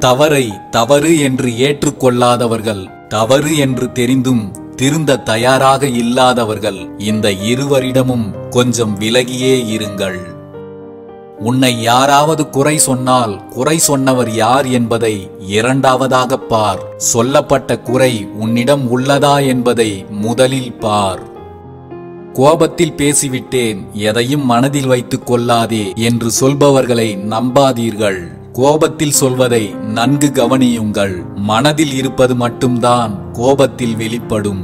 தவறை தவறு என்று ஏற்றுக்கொள்ளாதவர்கள், தவறு என்று தெரிந்தும் திருந்த தயாராக இல்லாதவர்கள், இந்த இருவரிடமும் கொஞ்சம் விலகியே இருங்கள். உன்னை யாராவது குறை சொன்னால் குறை சொன்னவர் யார் என்பதை இரண்டாவதாக பார். சொல்லப்பட்ட குறை உன்னிடம் உள்ளதா என்பதை முதலில் பார். கோபத்தில் பேசிவிட்டேன், எதையும் மனதில் வைத்துக் கொள்ளாதே என்று சொல்பவர்களை நம்பாதீர்கள். கோபத்தில் சொல்வதை நன்கு கவனியுங்கள். மனதில் இருப்பது மட்டும்தான் கோபத்தில் வெளிப்படும்.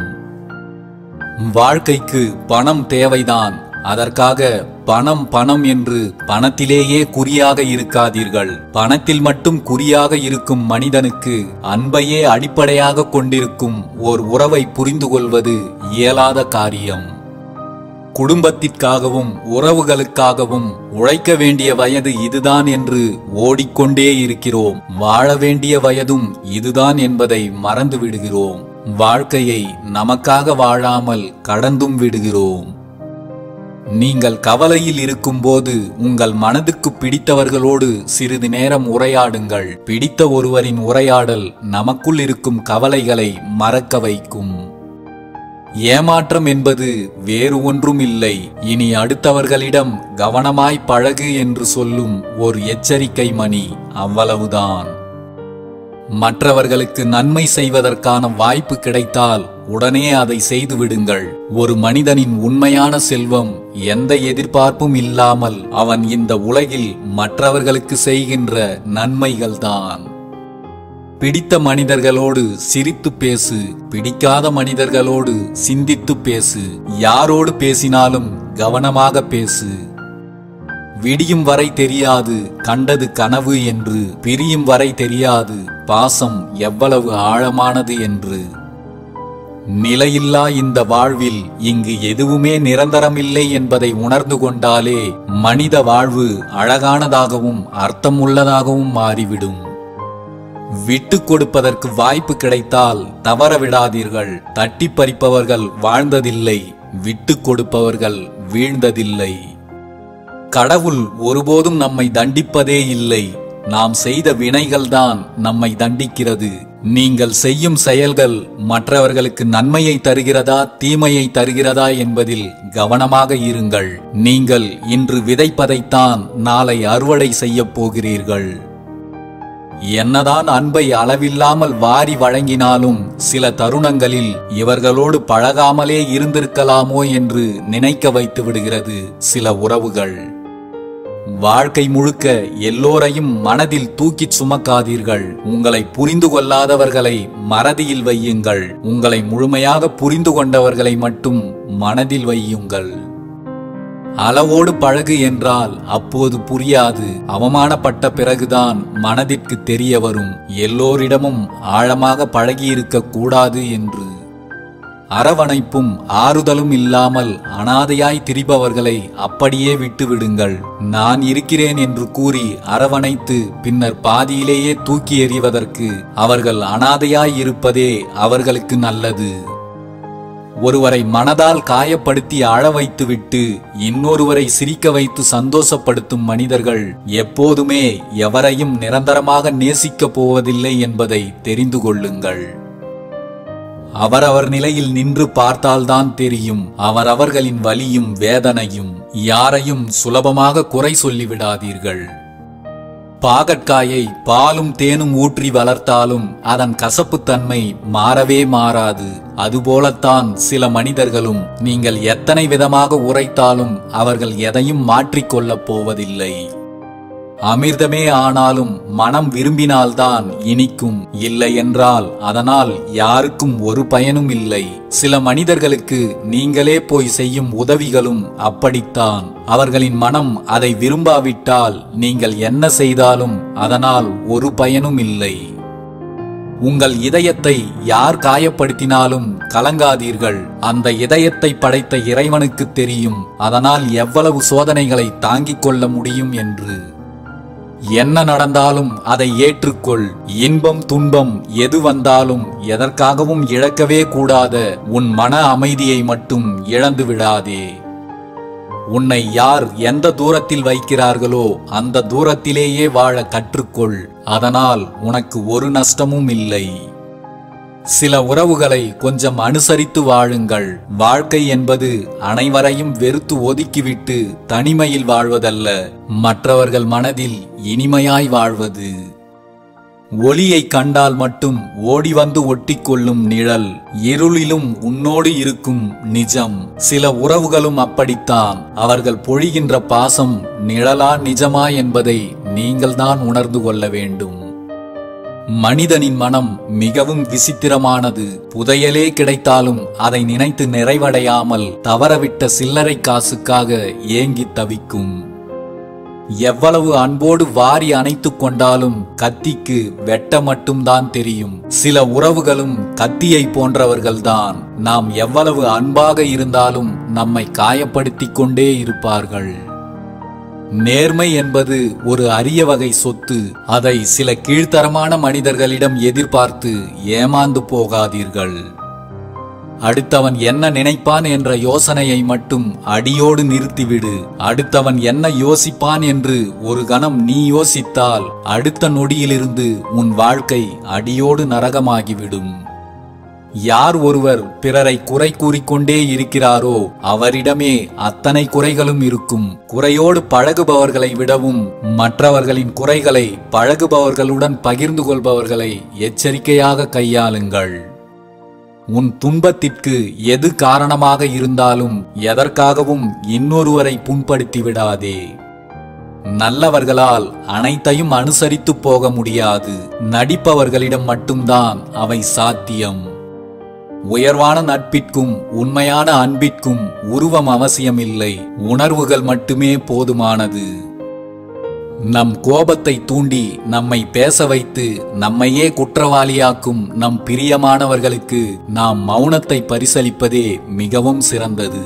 வாழ்க்கைக்கு பணம் தேவைதான். அதற்காக பணம் பணம் என்று பணத்திலேயே குறியாக இருக்காதீர்கள். பணத்தில் மட்டும் குறியாக இருக்கும் மனிதனுக்கு அன்பையே அடிப்படையாக கொண்டிருக்கும் ஓர் உறவை புரிந்து கொள்வது இயலாத காரியம். குடும்பத்திற்காகவும் உறவுகளுக்காகவும் உழைக்க வேண்டிய வயது இதுதான் என்று ஓடிக்கொண்டே இருக்கிறோம். வாழ வேண்டிய வயதும் இதுதான் என்பதை மறந்து விடுகிறோம். வாழ்க்கையை நமக்காக வாழாமல் கடந்தும் விடுகிறோம். நீங்கள் கவலையில் இருக்கும்போது உங்கள் மனதுக்கு பிடித்தவர்களோடு சிறிது நேரம் உரையாடுங்கள். பிடித்த ஒருவரின் உரையாடல் நமக்குள் இருக்கும் கவலைகளை மறக்க வைக்கும். ஏமாற்றம் என்பது வேறு ஒன்றும் இல்லை, இனி அடுத்தவர்களிடம் கவனமாய் பழகு என்று சொல்லும் ஒரு எச்சரிக்கை மணி, அவ்வளவுதான். மற்றவர்களுக்கு நன்மை செய்வதற்கான வாய்ப்பு கிடைத்தால் உடனே அதை செய்து விடுங்கள். ஒரு மனிதனின் உண்மையான செல்வம் எந்த எதிர்பார்ப்பும் இல்லாமல் அவன் இந்த உலகில் மற்றவர்களுக்கு செய்கின்ற நன்மைகள்தான். பிடித்த மனிதர்களோடு சிரித்து பேசு, பிடிக்காத மனிதர்களோடு சிந்தித்து பேசு. யாரோடு பேசினாலும் கவனமாக பேசு. விடியும் வரை தெரியாது கண்டது கனவு என்று, பிரியும் வரை தெரியாது பாசம் எவ்வளவு ஆழமானது என்று. நிலையில்லா இந்த வாழ்வில் இங்கு எதுவுமே நிரந்தரமில்லை என்பதை உணர்ந்து கொண்டாலே மனித வாழ்வு அழகானதாகவும் அர்த்தமுள்ளதாகவும் மாறிவிடும். விட்டு கொடுப்பதற்கு வாய்ப்பு கிடைத்தால் தவற விடாதீர்கள். தட்டி பறிப்பவர்கள் வாழ்ந்ததில்லை, விட்டு கொடுப்பவர்கள் வீழ்ந்ததில்லை. கடவுள் ஒருபோதும் நம்மை தண்டிப்பதே இல்லை. நாம் செய்த வினைகள்தான் நம்மை தண்டிக்கிறது. நீங்கள் செய்யும் செயல்கள் மற்றவர்களுக்கு நன்மையை தருகிறதா தீமையை தருகிறதா என்பதில் கவனமாக இருங்கள். நீங்கள் இன்று விதைப்பதைத்தான் நாளை அறுவடை செய்யப் போகிறீர்கள். என்னதான் அன்பை அளவில்லாமல் வாரி வழங்கினாலும் சில தருணங்களில் இவர்களோடு பழகாமலே இருந்திருக்கலாமோ என்று நினைக்க வைத்து விடுகிறது சில உறவுகள். வாழ்க்கை முழுக்க எல்லோரையும் மனதில் தூக்கிச் சுமக்காதீர்கள். உங்களை புரிந்து கொள்ளாதவர்களை மறதியில் வையுங்கள். உங்களை முழுமையாக புரிந்து கொண்டவர்களை மட்டும் மனதில் வையுங்கள். அளவோடு பழகு என்றால் அப்போது புரியாது. அவமானப்பட்ட பிறகுதான் மனதிற்கு தெரிய வரும் எல்லோரிடமும் ஆழமாக பழகியிருக்க கூடாது என்று. அரவணைப்பும் ஆறுதலும் இல்லாமல் அனாதையாய் திரிபவர்களை அப்படியே விட்டுவிடுங்கள். நான் இருக்கிறேன் என்று கூறி அரவணைத்து பின்னர் பாதியிலேயே தூக்கி எறிவதற்கு அவர்கள் அனாதையாய் இருப்பதே அவர்களுக்கு நல்லது. ஒருவரை மனதால் காயப்படுத்தி அழ வைத்துவிட்டு இன்னொருவரை சிரிக்க வைத்து சந்தோஷப்படுத்தும் மனிதர்கள் எப்போதுமே எவரையும் நிரந்தரமாக நேசிக்கப் போவதில்லை என்பதை தெரிந்து கொள்ளுங்கள். அவரவர் நிலையில் நின்று பார்த்தால்தான் தெரியும் அவரவர்களின் வலியும் வேதனையும். யாரையும் சுலபமாக குறை சொல்லிவிடாதீர்கள். பாகற்காயை பாலும் தேனும் ஊற்றி வளர்த்தாலும் அதன் கசப்புத்தன்மை மாறவே மாறாது. அதுபோலத்தான் சில மனிதர்களும் நீங்கள் எத்தனை விதமாக உரைத்தாலும் அவர்கள் எதையும் மாற்றிக்கொள்ளப் போவதில்லை. அமிர்தமே ஆனாலும் மனம் விரும்பினால்தான் இனிக்கும், இல்லை என்றால் அதனால் யாருக்கும் ஒரு பயனும் இல்லை. சில மனிதர்களுக்கு நீங்களே போய் செய்யும் உதவிகளும் அப்படித்தான். அவர்களின் மனம் அதை விரும்பாவிட்டால் நீங்கள் என்ன செய்தாலும் அதனால் ஒரு பயனும் இல்லை. உங்கள் இதயத்தை யார் காயப்படுத்தினாலும் கலங்காதீர்கள். அந்த இதயத்தை படைத்த இறைவனுக்கு தெரியும் அதனால் எவ்வளவு சோதனைகளை தாங்கிக் கொள்ள முடியும் என்று. என்ன நடந்தாலும் அதை ஏற்றுக்கொள். இன்பம் துன்பம் எது வந்தாலும் எதற்காகவும் இழக்கவே கூடாத உன் மன அமைதியை மட்டும் இழந்து விடாதே. உன்னை யார் எந்த தூரத்தில் வைக்கிறார்களோ அந்த தூரத்திலேயே வாழ கற்றுக்கொள். அதனால் உனக்கு ஒரு நஷ்டமும் இல்லை. சில உறவுகளை கொஞ்சம் அனுசரித்து வாழுங்கள். வாழ்க்கை என்பது அனைவரையும் வெறுத்து ஒதுக்கிவிட்டு தனிமையில் வாழ்வதல்ல, மற்றவர்கள் மனதில் இனிமையாய் வாழ்வது. ஒளியை கண்டால் மட்டும் ஓடி வந்து ஒட்டிக்கொள்ளும் நிழல் இருளிலும் உன்னோடு இருக்கும் நிஜம். சில உறவுகளும் அப்படித்தான். அவர்கள் பொழிகின்ற பாசம் நிழலா நிஜமா என்பதை நீங்கள்தான் உணர்ந்து கொள்ள வேண்டும். மனிதனின் மனம் மிகவும் விசித்திரமானது. புதையலே கிடைத்தாலும் அதை நினைத்து நிறைவடையாமல் தவறவிட்ட சில்லறை காசுக்காக ஏங்கி தவிக்கும். எவ்வளவு அன்போடு வாரி அணைத்துக் கொண்டாலும் கத்திக்கு வெட்ட மட்டும்தான் தெரியும். சில உறவுகளும் கத்தியை போன்றவர்கள்தான். நாம் எவ்வளவு அன்பாக இருந்தாலும் நம்மை காயப்படுத்திக் கொண்டே இருப்பார்கள். நேர்மை என்பது ஒரு அரிய வகை சொத்து. அதை சில கீழ்த்தரமான மனிதர்களிடம் எதிர்பார்த்து ஏமாந்து போகாதீர்கள். அடுத்தவன் என்ன நினைப்பான் என்ற யோசனையை மட்டும் அடியோடு நிறுத்திவிடு. அடுத்தவன் என்ன யோசிப்பான் என்று ஒரு கணம் நீ யோசித்தால் அடுத்த நொடியிலிருந்து உன் வாழ்க்கை அடியோடு நரகமாகிவிடும். யார் ஒருவர் பிறரை குறை கூறிக்கொண்டே இருக்கிறாரோ அவரிடமே அத்தனை குறைகளும் இருக்கும். குறையோடு பழகுபவர்களை விடவும் மற்றவர்களின் குறைகளை பழகுபவர்களுடன் பகிர்ந்து கொள்பவர்களை எச்சரிக்கையாக கையாளுங்கள். உன் துன்பத்திற்கு எது காரணமாக இருந்தாலும் எதற்காகவும் இன்னொருவரை புண்படுத்தி விடாதே. நல்லவர்களால் அனைத்தையும் அனுசரித்து போக முடியாது. நடிப்பவர்களிடம் மட்டும்தான் அவை சாத்தியம். உயர்வான நட்பிற்கும் உண்மையான அன்பிற்கும் உருவம் அவசியமில்லை, உணர்வுகள் மட்டுமே போதுமானது. நம் கோபத்தை தூண்டி நம்மை பேச வைத்து நம்மையே குற்றவாளியாக்கும் நம் பிரியமானவர்களுக்கு நாம் மௌனத்தை பரிசளிப்பதே மிகவும் சிறந்தது.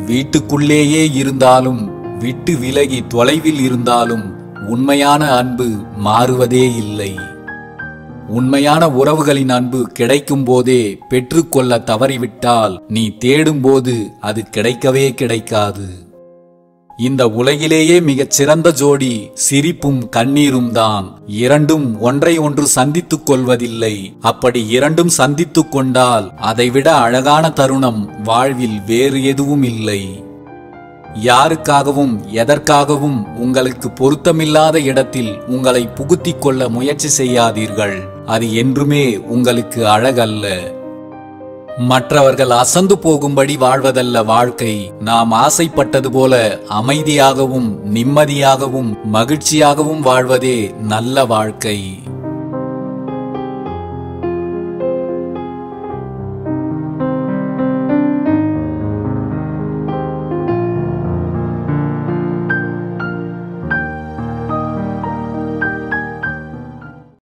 வீட்டுக்குள்ளேயே இருந்தாலும் விட்டு விலகி தொலைவில் இருந்தாலும் உண்மையான அன்பு மாறுவதே இல்லை. உண்மையான உறவுகளின் அன்பு கிடைக்கும் போதே பெற்றுக்கொள்ள தவறிவிட்டால் நீ தேடும்போது அது கிடைக்கவே கிடைக்காது. இந்த உலகிலேயே மிகச் சிறந்த ஜோடி சிரிப்பும் கண்ணீரும் தான். இரண்டும் ஒன்றை ஒன்று சந்தித்துக் கொள்வதில்லை. அப்படி இரண்டும் சந்தித்துக் கொண்டால் அதைவிட அழகான தருணம் வாழ்வில் வேறு எதுவும் இல்லை. யாருக்காகவும் எதற்காகவும் உங்களுக்கு பொருத்தமில்லாத இடத்தில் உங்களை புகுத்திக் கொள்ள முயற்சி செய்யாதீர்கள். அது என்றுமே உங்களுக்கு அழகல்ல. மற்றவர்கள் அசந்து போகும்படி வாழ்வதல்ல வாழ்க்கை. நாம் ஆசைப்பட்டது போல அமைதியாகவும் நிம்மதியாகவும் மகிழ்ச்சியாகவும் வாழ்வதே நல்ல வாழ்க்கை.